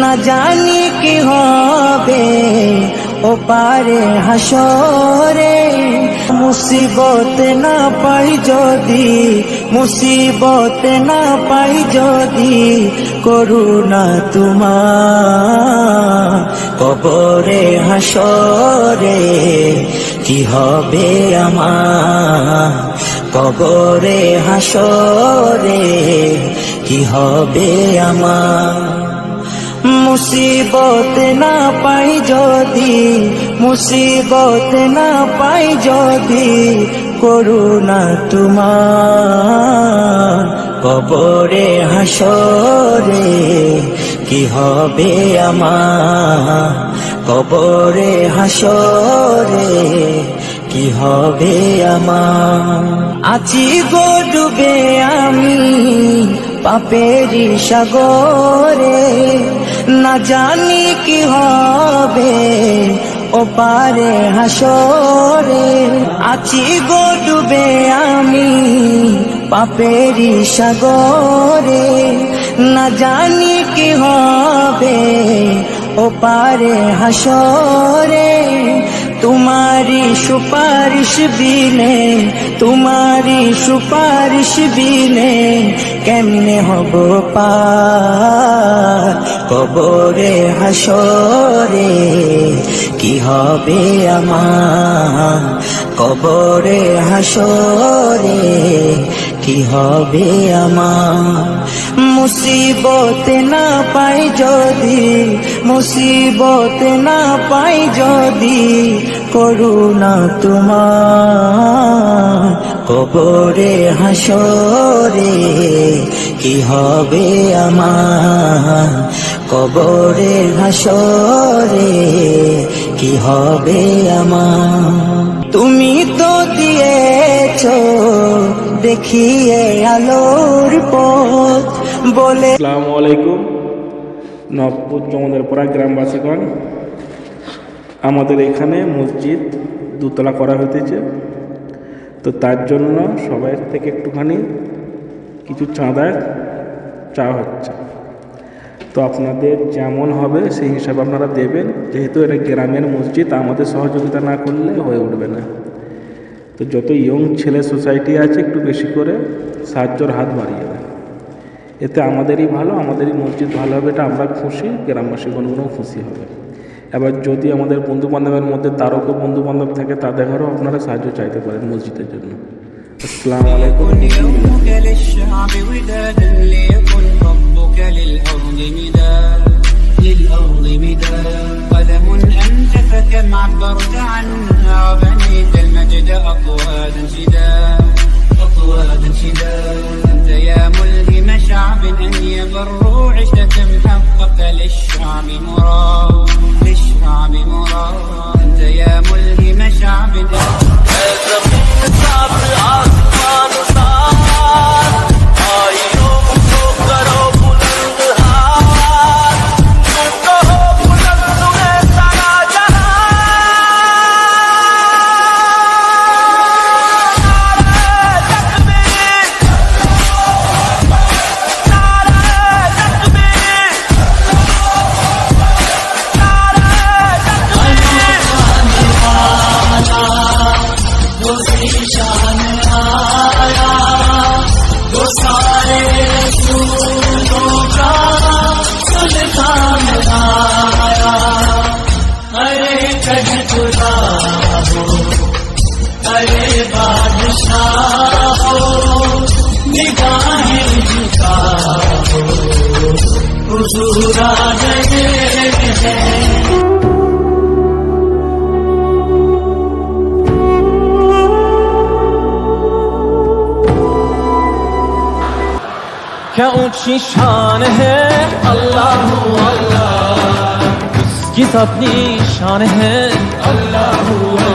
না জানি কি হবে ও পারে হাসরে। মুসিবত না পাই যদি, মুসিবত না পাই যদি, করুণা তোমার কবরে হাসরে কি হবে আমার, কবরে হাসরে কি হবে আমার। মুসিবত না পাই যদি, মুসিবত না পাই যদি, করুণা তোমার কবরে হাসরে কি হবে আমার, কবরে হাসরে কি হবে আমার। আছি গো ডুবে আমি পাপেরি সাগরে, না জানি কি হবে ও পারে হাসরে। আছি গো ডুবে আমি পাপেরি সাগরে, না জানি কি হবে ও পারে হাসরে। তোমারি সুপারিশ বিনে, তোমারি সুপারিশ বিনে কেমনে হব পার কবরে হাসরে কি হবে আমার, কবরে হাসরে কি হবে আমার। মুসিবত না পাই যদি, মুসিবত না পাই যদি, করুণা তোমার কবরে হাসরে কি হবে আমার, কবরে হাসরে কি হবে আমার। তুমি তো দিয়েছো দেখিয়ে আলোর পথ বলে। আসসালামু আলাইকুম। নবপুর জমদেরপাড়া গ্রামবাসীগণ, আমাদের এখানে মসজিদ দুতলা করা হতেছে, তো তার জন্য সবাই থেকে একটুখানি কিছু চাঁদা চাওয়া হচ্ছে। তো আপনাদের যেমন হবে সেই হিসাবে আপনারা দেবেন, যেহেতু এটা গ্রামের মসজিদ, আমাদের সহযোগিতা না করলে হয়ে উঠবে না। তো যত ইয়ং ছেলে সোসাইটি আছে একটু বেশি করে সাহায্যর হাত বাড়িয়ে দেয়, এতে আমাদেরই ভালো, আমাদেরই মসজিদ ভালো হবে, এটা আমরা খুশি, গ্রামবাসীগণও খুশি হবে। এবার যদি আমাদের বন্ধুবান্ধবের মধ্যে তারও কেউ বন্ধুবান্ধব থাকে, তাদের ঘরেও আপনারা সাহায্য চাইতে পারেন মসজিদের জন্য। আসসালামু আলাইকুম। للأرض مداد قلم أنت فكم عبرت عنها وبنيت المجد أطوادا شداد أطوادا شداد. أنت يا ملهم شعب أن يبروا عشت محقق للشعب مراد، للشعب مراد. أنت يا ملهم شعب क्या ऊंची शान है अल्लाह अल्लाह, किसकी अपनी शान है अल्लाह।